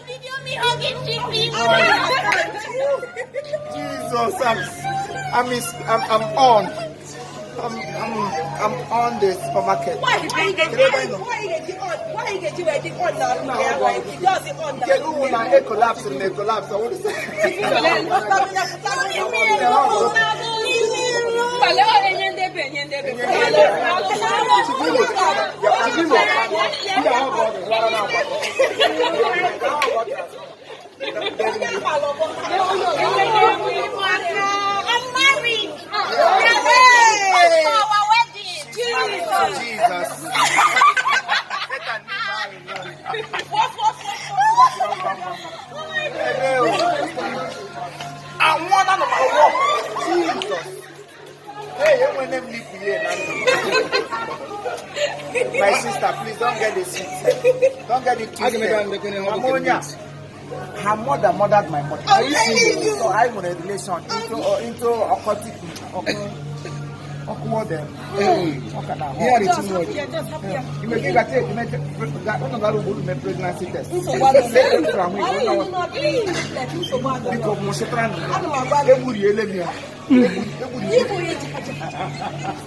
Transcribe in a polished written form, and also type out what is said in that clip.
video me hugging chief. Jesus, I'm on. I'm on the supermarket. Why you get on now? It doesn't on now. Get who na a collapse and they collapse. I want to say. I'm married. Our wedding. Jesus. I want to walk. Jesus. Hey, when them leave here, my sister, please don't get the seat. Don't get it twisted. Ammonia. Her mother murdered my mother. Are you serious? So I'm in a relation into occultic. Awkward them. Here it is. You may give a take. You may take pregnancy test.